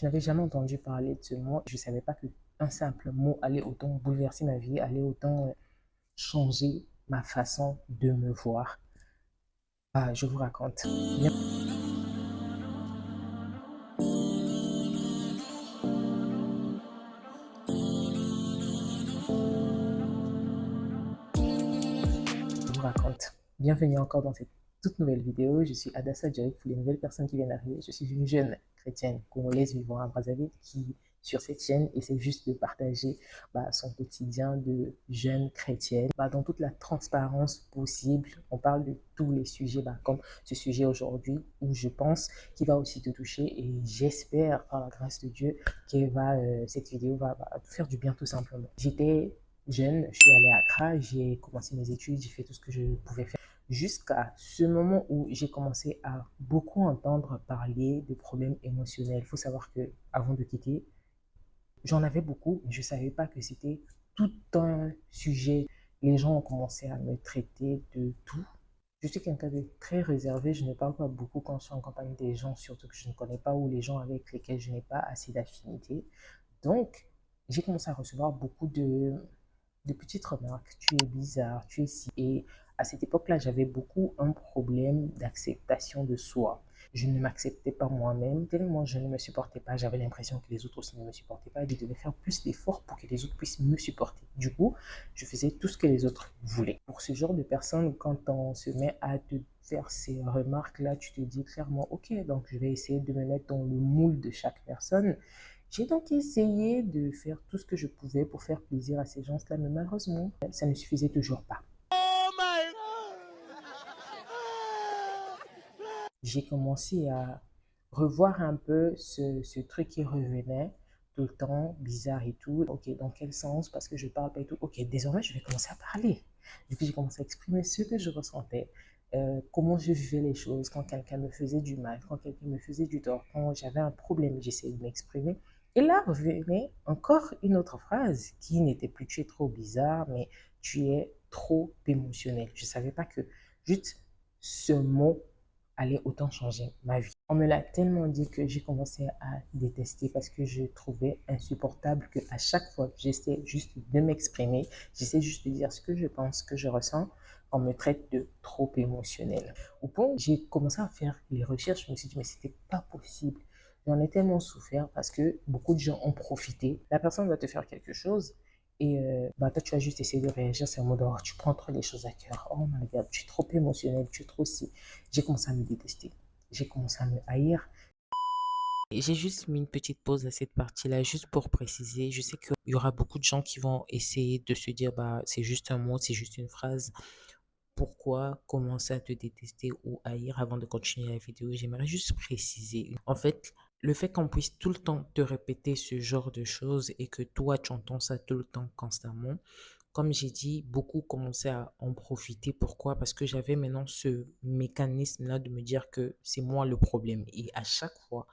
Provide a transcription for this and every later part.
Je n'avais jamais entendu parler de ce mot. Je ne savais pas qu'un simple mot allait autant bouleverser ma vie, allait autant changer ma façon de me voir. Ah, je vous raconte. Je vous raconte. Bienvenue encore dans cette toute nouvelle vidéo. Je suis Adassa Djaïk. Pour les nouvelles personnes qui viennent d'arriver, je suis une jeune chrétienne congolaise vivant à Brazzaville qui, sur cette chaîne, essaie juste de partager son quotidien de jeune chrétienne dans toute la transparence possible. On parle de tous les sujets, comme ce sujet aujourd'hui, où je pense qu'il va aussi te toucher et j'espère, par la grâce de Dieu, cette vidéo va te faire du bien tout simplement. J'étais jeune, je suis allée à Accra, j'ai commencé mes études, j'ai fait tout ce que je pouvais faire jusqu'à ce moment où j'ai commencé à beaucoup entendre parler de problèmes émotionnels. Il faut savoir que avant de quitter, j'en avais beaucoup, mais je ne savais pas que c'était tout un sujet. Les gens ont commencé à me traiter de tout. Je suis quelqu'un de très réservé, je ne parle pas beaucoup quand je suis en compagnie des gens, surtout que je ne connais pas, ou les gens avec lesquels je n'ai pas assez d'affinité. Donc, j'ai commencé à recevoir beaucoup de petites remarques. Tu es bizarre, tu es si. Et à cette époque-là, j'avais beaucoup un problème d'acceptation de soi. Je ne m'acceptais pas moi-même, tellement je ne me supportais pas. J'avais l'impression que les autres aussi ne me supportaient pas et je devais faire plus d'efforts pour que les autres puissent me supporter. Du coup, je faisais tout ce que les autres voulaient. Pour ce genre de personnes, quand on se met à te faire ces remarques-là, tu te dis clairement, ok, donc je vais essayer de me mettre dans le moule de chaque personne. J'ai donc essayé de faire tout ce que je pouvais pour faire plaisir à ces gens-là, mais malheureusement, ça ne suffisait toujours pas. J'ai commencé à revoir un peu ce truc qui revenait tout le temps, bizarre et tout. Ok, dans quel sens? Parce que je parle pas et tout. Ok, désormais, je vais commencer à parler. Et puis, j'ai commencé à exprimer ce que je ressentais, comment je vivais les choses, quand quelqu'un me faisait du mal, quand quelqu'un me faisait du tort, quand j'avais un problème, j'essayais de m'exprimer. Et là revenait encore une autre phrase qui n'était plus tu es trop bizarre, mais tu es trop émotionnel. Je ne savais pas que juste ce mot allait autant changer ma vie. On me l'a tellement dit que j'ai commencé à détester parce que je trouvais insupportable qu'à chaque fois que j'essaie juste de m'exprimer, j'essaie juste de dire ce que je pense, ce que je ressens, on me traite de trop émotionnel. Au point où j'ai commencé à faire les recherches, je me suis dit, mais c'était pas possible. J'en ai tellement souffert parce que beaucoup de gens ont profité. La personne va te faire quelque chose et toi, tu vas juste essayer de réagir. C'est un mot d'or. Tu prends trop les choses à cœur. Oh my God, tu es trop émotionnel, tu es trop si. J'ai commencé à me détester. J'ai commencé à me haïr. J'ai juste mis une petite pause à cette partie-là, juste pour préciser. Je sais qu'il y aura beaucoup de gens qui vont essayer de se dire, c'est juste un mot, c'est juste une phrase. Pourquoi commencer à te détester ou haïr avant de continuer la vidéo? J'aimerais juste préciser. En fait, le fait qu'on puisse tout le temps te répéter ce genre de choses et que toi, tu entends ça tout le temps, constamment, comme j'ai dit, beaucoup commençaient à en profiter. Pourquoi? Parce que j'avais maintenant ce mécanisme-là de me dire que c'est moi le problème. Et à chaque fois,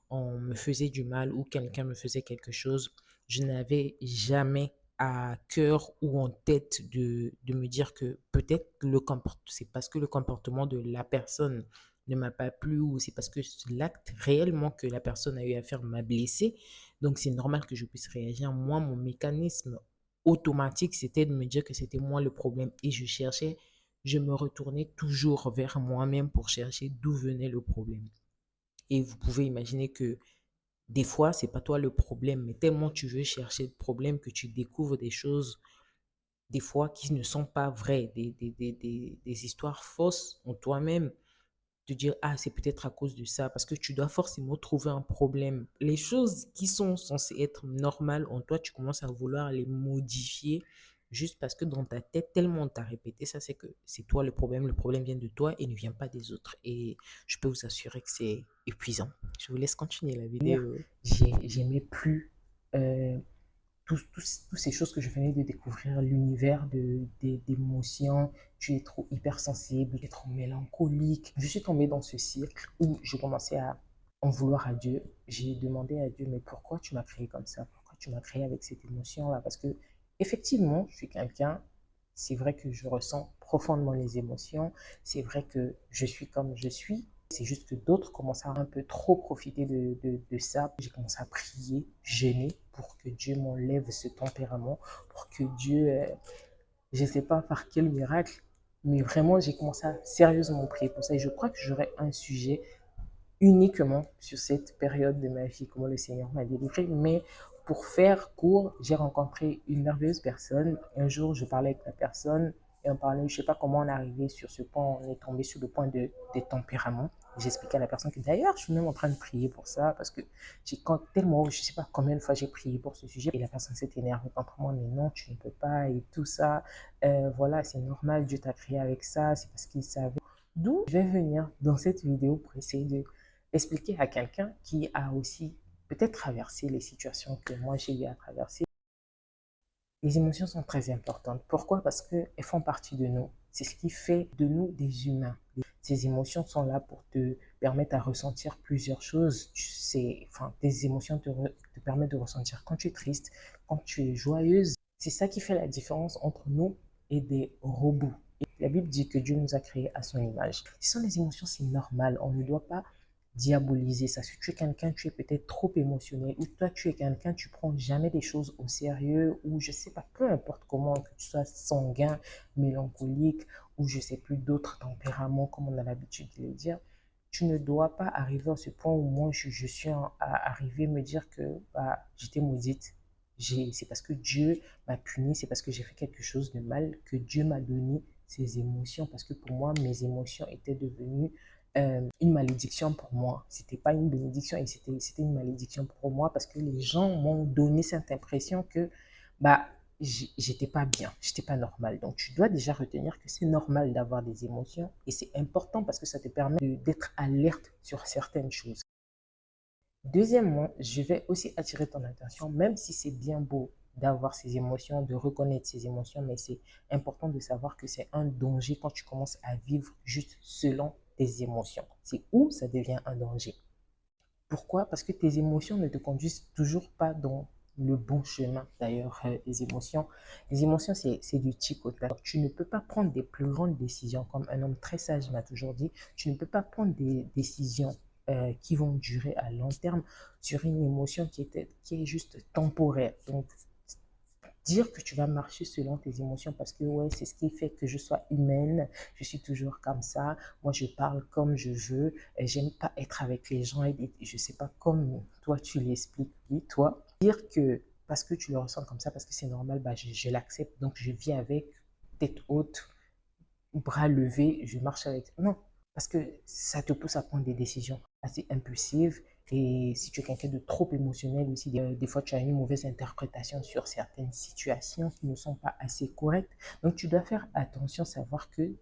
on me faisait du mal ou quelqu'un me faisait quelque chose, je n'avais jamais à cœur ou en tête de me dire que peut-être c'est parce que le comportement de la personne ne m'a pas plu ou c'est parce que l'acte réellement que la personne a eu à faire m'a blessé. Donc, c'est normal que je puisse réagir. Moi, mon mécanisme automatique, c'était de me dire que c'était moi le problème et je me retournais toujours vers moi-même pour chercher d'où venait le problème. Et vous pouvez imaginer que des fois, c'est pas toi le problème, mais tellement tu veux chercher le problème que tu découvres des choses, des fois, qui ne sont pas vraies, des histoires fausses en toi-même. Te dire, ah, c'est peut-être à cause de ça, parce que tu dois forcément trouver un problème. Les choses qui sont censées être normales en toi, tu commences à vouloir les modifier juste parce que dans ta tête, tellement on t'a répété ça, c'est que c'est toi le problème vient de toi et ne vient pas des autres. Et je peux vous assurer que c'est épuisant. Je vous laisse continuer la vidéo. J'aimais plus euh, toutes ces choses que je venais de découvrir, l'univers d'émotions. Tu es trop hypersensible, tu es trop mélancolique. Je suis tombée dans ce cercle où je commençais à en vouloir à Dieu. J'ai demandé à Dieu, mais pourquoi tu m'as créé comme ça? Pourquoi tu m'as créé avec cette émotion-là? Parce que, effectivement, je suis quelqu'un, c'est vrai que je ressens profondément les émotions. C'est vrai que je suis comme je suis. C'est juste que d'autres commencent à un peu trop profiter de ça. J'ai commencé à prier, jeûner pour que Dieu m'enlève ce tempérament, pour que Dieu, je ne sais pas par quel miracle, mais vraiment, j'ai commencé à sérieusement prier pour ça. Et je crois que j'aurai un sujet uniquement sur cette période de ma vie, comment le Seigneur m'a délivré. Mais pour faire court, j'ai rencontré une merveilleuse personne. Un jour, je parlais avec la personne et on parlait, je ne sais pas comment on est arrivé sur ce point, on est tombé sur le point des tempéraments. J'expliquais à la personne que d'ailleurs, je suis même en train de prier pour ça parce que j'ai tellement, je ne sais pas combien de fois j'ai prié pour ce sujet et la personne s'est énervée contre moi, mais non, tu ne peux pas et tout ça. Voilà, c'est normal, Dieu t'a créé avec ça, c'est parce qu'il savait. D'où je vais venir dans cette vidéo pour essayer de expliquer à quelqu'un qui a aussi peut-être traversé les situations que moi j'ai eu à traverser. Les émotions sont très importantes. Pourquoi? Parce qu'elles font partie de nous. C'est ce qui fait de nous des humains. Ces émotions sont là pour te permettre à ressentir plusieurs choses. Tu sais, enfin, tes émotions te permettent de ressentir quand tu es triste, quand tu es joyeuse. C'est ça qui fait la différence entre nous et des robots. Et la Bible dit que Dieu nous a créés à son image. Ce sont les émotions, c'est normal. On ne doit pas diaboliser ça. Si tu es quelqu'un, tu es peut-être trop émotionnel, ou toi, tu es quelqu'un, tu prends jamais des choses au sérieux, ou je sais pas, peu importe comment, que tu sois sanguin, mélancolique, ou je sais plus d'autres tempéraments, comme on a l'habitude de le dire, tu ne dois pas arriver à ce point où moi, je suis arrivé me dire que bah, j'étais maudite. C'est parce que Dieu m'a puni, c'est parce que j'ai fait quelque chose de mal que Dieu m'a donné ces émotions, parce que pour moi, mes émotions étaient devenues une malédiction pour moi. C'était pas une bénédiction et c'était une malédiction pour moi parce que les gens m'ont donné cette impression que bah j'étais pas bien, j'étais pas normal. Donc tu dois déjà retenir que c'est normal d'avoir des émotions et c'est important parce que ça te permet d'être alerte sur certaines choses. Deuxièmement, je vais aussi attirer ton attention, même si c'est bien beau d'avoir ces émotions, de reconnaître ces émotions, mais c'est important de savoir que c'est un danger quand tu commences à vivre juste selon tes émotions. C'est où ça devient un danger. Pourquoi? Parce que tes émotions ne te conduisent toujours pas dans le bon chemin. D'ailleurs, les émotions, c'est du tic au tac. Tu ne peux pas prendre des plus grandes décisions, comme un homme très sage m'a toujours dit, tu ne peux pas prendre des décisions qui vont durer à long terme sur une émotion qui est juste temporaire. Donc, dire que tu vas marcher selon tes émotions parce que ouais, c'est ce qui fait que je sois humaine, je suis toujours comme ça, moi je parle comme je veux, j'aime pas être avec les gens et je sais pas comme toi tu l'expliques, oui, toi, dire que parce que tu le ressens comme ça, parce que c'est normal, bah je l'accepte, donc je vis avec tête haute, bras levés, je marche avec. Non, parce que ça te pousse à prendre des décisions assez impulsives. Et si tu es quelqu'un de trop émotionnel aussi, des fois tu as une mauvaise interprétation sur certaines situations qui ne sont pas assez correctes. Donc tu dois faire attention, savoir que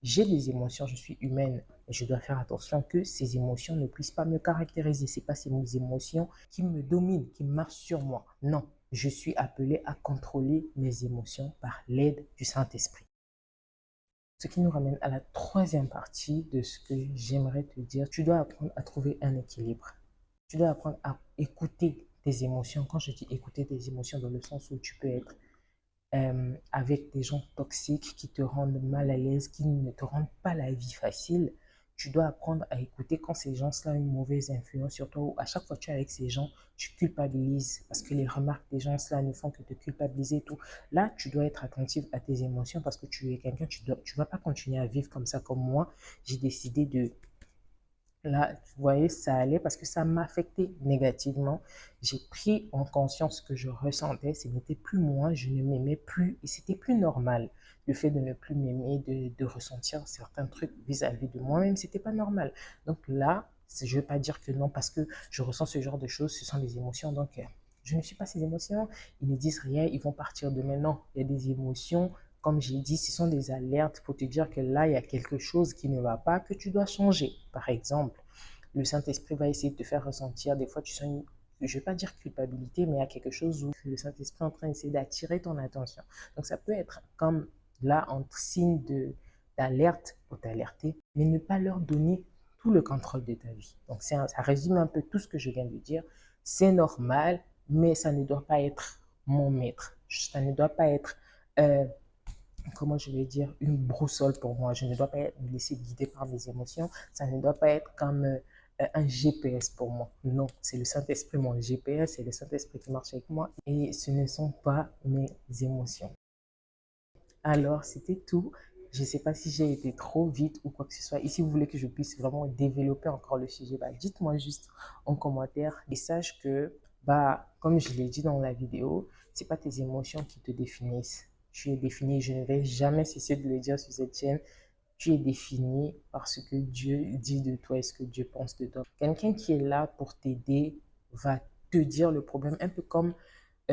j'ai des émotions, je suis humaine. Et je dois faire attention que ces émotions ne puissent pas me caractériser. Ce n'est pas ces émotions qui me dominent, qui marchent sur moi. Non, je suis appelé à contrôler mes émotions par l'aide du Saint-Esprit. Ce qui nous ramène à la troisième partie de ce que j'aimerais te dire. Tu dois apprendre à trouver un équilibre. Tu dois apprendre à écouter tes émotions. Quand je dis écouter tes émotions, dans le sens où tu peux être avec des gens toxiques qui te rendent mal à l'aise, qui ne te rendent pas la vie facile, tu dois apprendre à écouter quand ces gens-là ont une mauvaise influence sur toi ou à chaque fois que tu es avec ces gens, tu culpabilises parce que les remarques des gens-là ne font que te culpabiliser et tout. Là, tu dois être attentif à tes émotions parce que tu es quelqu'un, tu vas pas continuer à vivre comme ça comme moi. J'ai décidé de là, vous voyez, ça allait parce que ça m'affectait négativement. J'ai pris en conscience ce que je ressentais. Ce n'était plus moi, je ne m'aimais plus et c'était plus normal. Le fait de ne plus m'aimer, de ressentir certains trucs vis-à-vis de moi-même, c'était pas normal. Donc là, je ne veux pas dire que non, parce que je ressens ce genre de choses, ce sont des émotions. Donc, je ne suis pas ces émotions. Ils ne disent rien, ils vont partir demain. Non, il y a des émotions. Comme j'ai dit, ce sont des alertes pour te dire que là, il y a quelque chose qui ne va pas, que tu dois changer. Par exemple, le Saint-Esprit va essayer de te faire ressentir, des fois tu sens je ne vais pas dire culpabilité, mais il y a quelque chose où le Saint-Esprit est en train d'essayer d'attirer ton attention. Donc ça peut être comme là, en signe d'alerte pour t'alerter, mais ne pas leur donner tout le contrôle de ta vie. Donc ça résume un peu tout ce que je viens de dire. C'est normal, mais ça ne doit pas être mon maître. Ça ne doit pas être comment je vais dire, une boussole pour moi. Je ne dois pas me laisser guider par mes émotions. Ça ne doit pas être comme un GPS pour moi. Non, c'est le Saint-Esprit mon GPS, c'est le Saint-Esprit qui marche avec moi et ce ne sont pas mes émotions. Alors, c'était tout. Je ne sais pas si j'ai été trop vite ou quoi que ce soit. Et si vous voulez que je puisse vraiment développer encore le sujet, bah, dites-moi juste en commentaire et sache que, bah, comme je l'ai dit dans la vidéo, c'est pas tes émotions qui te définissent. Tu es défini, je ne vais jamais cesser de le dire sur cette chaîne. Tu es défini par ce que Dieu dit de toi et ce que Dieu pense de toi. Quelqu'un qui est là pour t'aider va te dire le problème, un peu comme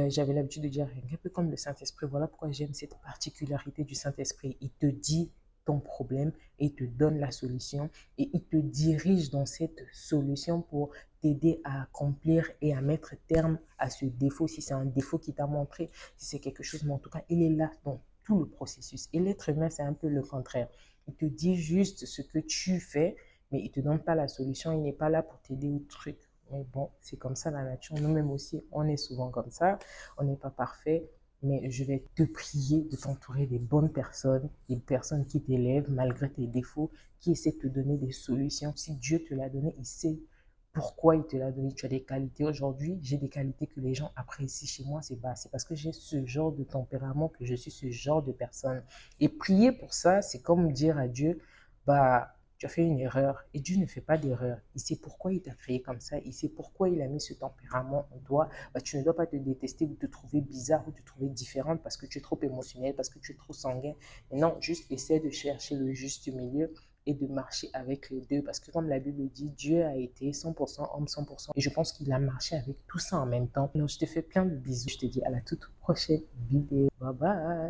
j'avais l'habitude de dire un peu comme le Saint-Esprit. Voilà pourquoi j'aime cette particularité du Saint-Esprit. Il te dit ton problème et il te donne la solution et il te dirige dans cette solution pour t'aider à accomplir et à mettre terme à ce défaut. Si c'est un défaut qu'il t'a montré, si c'est quelque chose, mais en tout cas, il est là dans tout le processus. Et l'être humain, c'est un peu le contraire. Il te dit juste ce que tu fais, mais il ne te donne pas la solution. Il n'est pas là pour t'aider au truc. Mais bon, c'est comme ça la nature. Nous-mêmes aussi, on est souvent comme ça. On n'est pas parfait. Mais je vais te prier de t'entourer des personnes qui t'élèvent malgré tes défauts, qui essaient de te donner des solutions. Si Dieu te l'a donné, il sait pourquoi il te l'a donné. Tu as des qualités aujourd'hui, j'ai des qualités que les gens apprécient chez moi. C'est parce que j'ai ce genre de tempérament que je suis ce genre de personne. Et prier pour ça, c'est comme dire à Dieu, bah, tu as fait une erreur. Et Dieu ne fait pas d'erreur. Il sait pourquoi il t'a créé comme ça. Il sait pourquoi il a mis ce tempérament en toi. Bah, tu ne dois pas te détester ou te trouver bizarre ou te trouver différente parce que tu es trop émotionnel, parce que tu es trop sanguin. Mais non, juste essaie de chercher le juste milieu et de marcher avec les deux. Parce que comme la Bible dit, Dieu a été 100% homme, 100%. Et je pense qu'il a marché avec tout ça en même temps. Donc, je te fais plein de bisous. Je te dis à la toute prochaine vidéo. Bye bye.